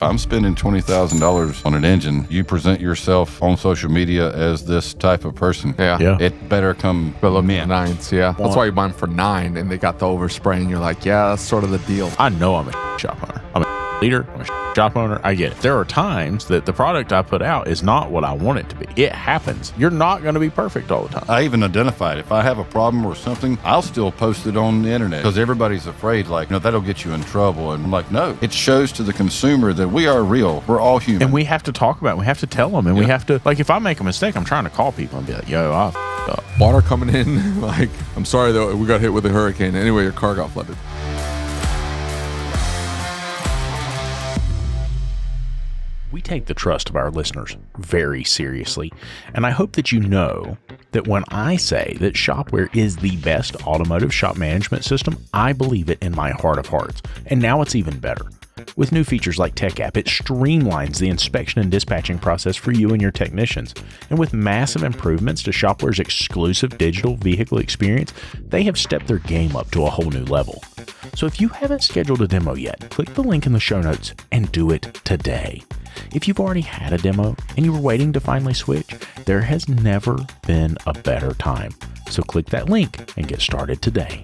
I'm spending $20,000 on an engine. You present yourself on social media as this type of person. Yeah. It better come Below mint. nines, yeah. That's why you buy them for $9 and they got the overspray and you're like, yeah, that's sort of the deal. I know I'm a shop owner. I'm a leader. I'm a shop owner. I get it. There are times that the product I put out is not what I want it to be. It happens. You're not going to be perfect all the time. I even identified if I have a problem or something, I'll still post it on the internet because everybody's afraid, like, that'll get you in trouble. And I'm like, no, it shows to the consumer that we are real. We're all human. And we have to talk about it. We have to tell them. And we have to, like, if I make a mistake, I'm trying to call people and be like, yo, I f***ed up. Water coming in, like, I'm sorry though, we got hit with a hurricane. Anyway, your car got flooded. We take the trust of our listeners very seriously, and I hope that you know that when I say that Shopware is the best automotive shop management system, I believe it in my heart of hearts. And now it's even better. With new features like Tech App, it streamlines the inspection and dispatching process for you and your technicians. And with massive improvements to Shopware's exclusive digital vehicle experience, they have stepped their game up to a whole new level. So if you haven't scheduled a demo yet, click the link in the show notes and do it today. If you've already had a demo and you were waiting to finally switch, there has never been a better time. So click that link and get started today.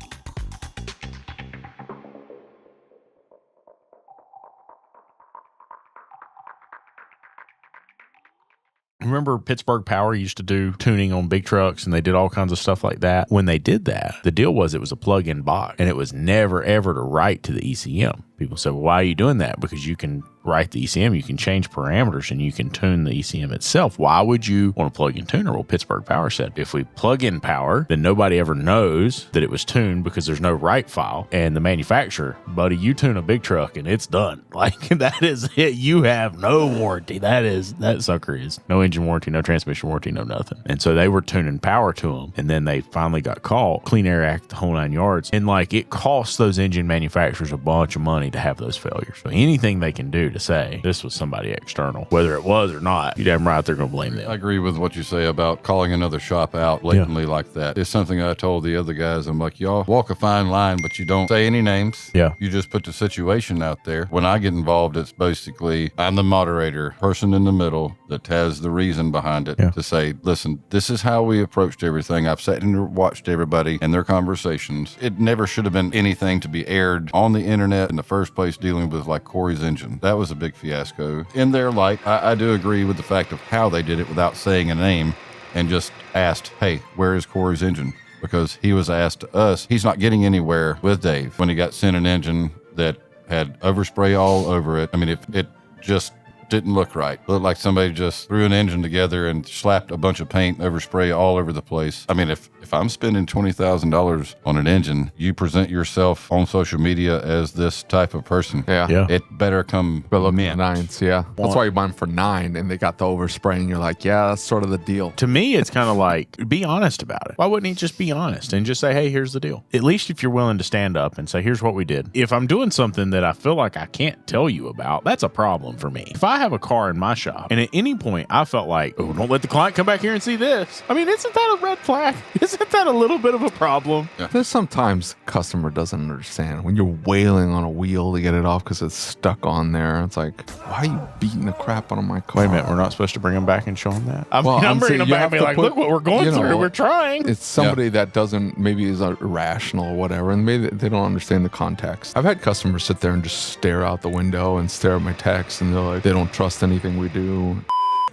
Remember Pittsburgh Power used to do tuning on big trucks and they did all kinds of stuff like that? When they did that, the deal was it was a plug-in box and it was never ever to write to the ECM. People say, well, why are you doing that? Because you can write the ECM, you can change parameters, and you can tune the ECM itself. Why would you want a plug-in tuner? Well, Pittsburgh Power said, if we plug in power, then nobody ever knows that it was tuned because there's no write file. And the manufacturer, buddy, you tune a big truck and it's done. Like, that is it. You have no warranty. That sucker is no engine warranty, no transmission warranty, no nothing. And so they were tuning power to them. And then they finally got caught, Clean Air Act, the whole 9 yards. And like, it costs those engine manufacturers a bunch of money to have those failures. So anything they can do to say this was somebody external, whether it was or not, you damn right they're going to blame them. I agree with what you say about calling another shop out blatantly like that. It's something I told the other guys. I'm like, y'all walk a fine line, but you don't say any names. Yeah. You just put the situation out there. When I get involved, it's basically I'm the moderator, person in the middle that has the reason behind it to say, listen, this is how we approached everything. I've sat and watched everybody and their conversations. It never should have been anything to be aired on the internet in the first place, dealing with like Corey's engine. That was a big fiasco. In their light, I do agree with the fact of how they did it without saying a name and just asked, hey, where is Corey's engine? Because he was asked to us, he's not getting anywhere with Dave when he got sent an engine that had overspray all over it. I mean, it just didn't look right. It looked like somebody just threw an engine together and slapped a bunch of paint overspray all over the place. I mean, if I'm spending $20,000 on an engine, you present yourself on social media as this type of person. Yeah. It better come Below mint. nines, yeah. That's why you buy them for $9 and they got the overspray and you're like, yeah, that's sort of the deal. To me, it's kind of like, be honest about it. Why wouldn't he just be honest and just say, hey, here's the deal? At least if you're willing to stand up and say, here's what we did. If I'm doing something that I feel like I can't tell you about, that's a problem for me. If I have a car in my shop and at any point I felt like, oh, don't let the client come back here and see this. I mean, isn't that a red flag? Isn't that a little bit of a problem? Yeah. There's sometimes customer doesn't understand when you're wailing on a wheel to get it off because it's stuck on there. It's like, why are you beating the crap out of my car? Wait a minute, we're not supposed to bring them back and show them that? I'm I'm bringing them saying you back have and be to like, put- look what we're going you know, through. We're trying. It's somebody that doesn't, maybe is irrational or whatever, and maybe they don't understand the context. I've had customers sit there and just stare out the window and stare at my text, and they're like, they don't trust anything we do.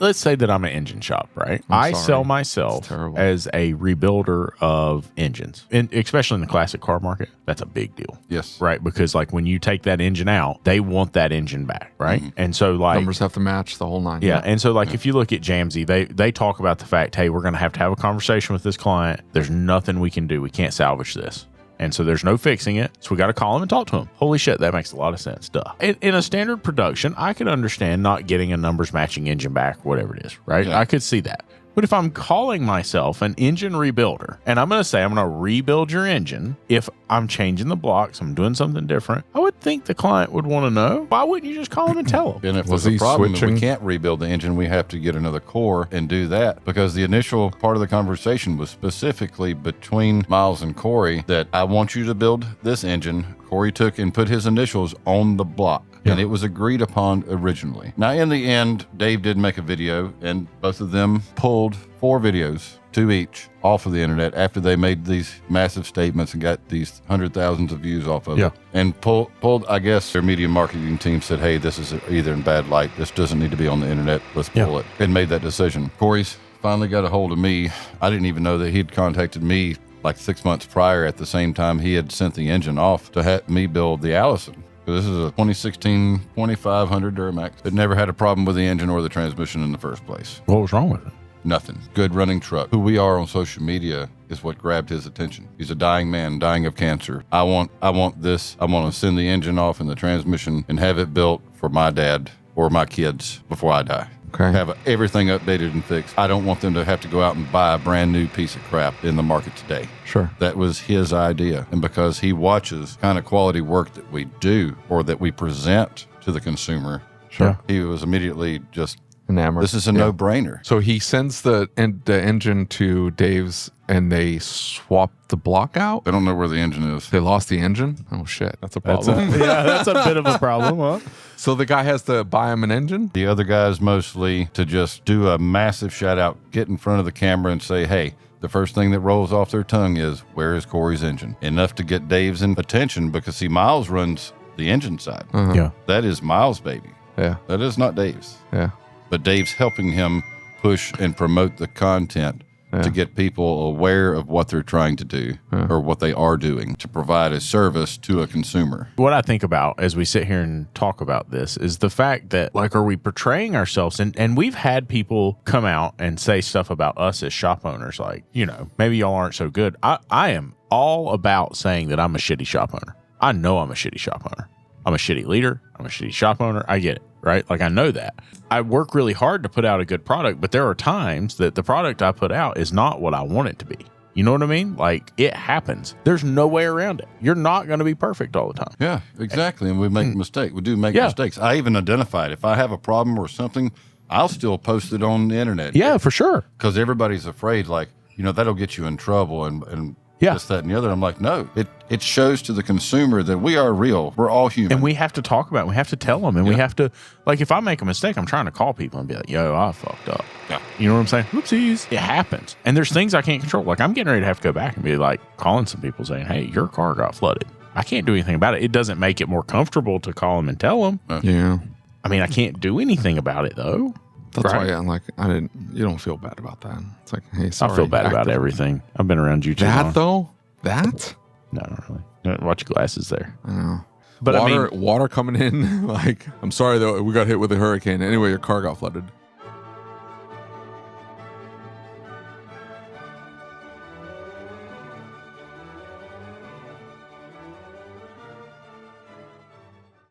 Let's say that I'm an engine shop, right? I sorry. sell myself as a rebuilder of engines, and especially in the classic car market. That's a big deal. Yes. Right? Because like when you take that engine out, they want that engine back, right? Mm-hmm. And so like Numbers have to match the whole nine. yeah, and so like if you look at Jamsey, they talk about the fact, hey, we're going to have a conversation with this client. There's nothing we can do. We can't salvage this. And so there's no fixing it. So we got to call him and talk to him. Holy shit, that makes a lot of sense. Duh. In a standard production, I could understand not getting a numbers matching engine back, whatever it is, right? Yeah. I could see that. But if I'm calling myself an engine rebuilder and I'm going to say I'm going to rebuild your engine, if I'm changing the blocks, I'm doing something different, I would think the client would want to know. Why wouldn't you just call them and tell them? And if Was there's a he problem that we switching? can't rebuild the engine, we have to get another core and do that, because the initial part of the conversation was specifically between Miles and Corey that I want you to build this engine. Corey took and put his initials on the block. and it was agreed upon originally. Now, in the end, Dave did make a video, and both of them pulled 4 videos, 2 each, off of the internet after they made these massive statements and got these 100,000s of views off of it. And pulled, I guess, their media marketing team said, hey, this is either in bad light. This doesn't need to be on the internet. Let's pull it. And made that decision. Corey's finally got a hold of me. I didn't even know that he'd contacted me like 6 months prior at the same time he had sent the engine off to have me build the Allison. This is a 2016 2500 Duramax. It never had a problem with the engine or the transmission in the first place. What was wrong with it? Nothing. Good running truck. Who we are on social media is what grabbed his attention. He's a dying man, dying of cancer. I want this. I want to send the engine off and the transmission and have it built for my dad or my kids before I die. Okay. Have everything updated and fixed. I don't want them to have to go out and buy a brand new piece of crap in the market today. Sure. That was his idea. And because he watches kind of quality work that we do or that we present to the consumer, he was immediately just enamored. This is a no-brainer. So he sends the engine to Dave's and they swap the block out? They don't know where the engine is. They lost the engine? Oh, shit. That's a problem. That's a bit of a problem, huh? So the guy has to buy him an engine? The other guys mostly to just do a massive shout out, get in front of the camera and say, hey, the first thing that rolls off their tongue is, where is Corey's engine? Enough to get Dave's attention because, see, Miles runs the engine side. Yeah. That is Miles' baby. Yeah. That is not Dave's. Yeah. But Dave's helping him push and promote the content to get people aware of what they're trying to do or what they are doing to provide a service to a consumer. What I think about as we sit here and talk about this is the fact that, like, are we portraying ourselves? And we've had people come out and say stuff about us as shop owners, like, you know, maybe y'all aren't so good. I am all about saying that I'm a shitty shop owner. I know I'm a shitty shop owner. I'm a shitty leader. I'm a shitty shop owner. I get it, right? Like, I know that. I work really hard to put out a good product, but there are times that the product I put out is not what I want it to be. You know what I mean? Like, it happens. There's no way around it. You're not going to be perfect all the time. Yeah, exactly. And we make a mistake. We do make mistakes. I even identify it. If I have a problem or something, I'll still post it on the internet. Yeah, for sure. Because everybody's afraid, like, you know, that'll get you in trouble and this, that, and the other. I'm like, no, it shows to the consumer that we are real. We're all human. And we have to talk about it. We have to tell them. And we have to, like, if I make a mistake, I'm trying to call people and be like, yo, I fucked up. Yeah. You know what I'm saying? Whoopsies. It happens. And there's things I can't control. Like, I'm getting ready to have to go back and be like calling some people saying, hey, your car got flooded. I can't do anything about it. It doesn't make it more comfortable to call them and tell them. Yeah. I mean, I can't do anything about it, though. That's why I'm like, you don't feel bad about that. It's like, hey, sorry. I feel bad about everything. I've been around you too long. That, though? That? No, not really. Watch your glasses there. I know. But water coming in. Like, I'm sorry, though. We got hit with a hurricane. Anyway, your car got flooded.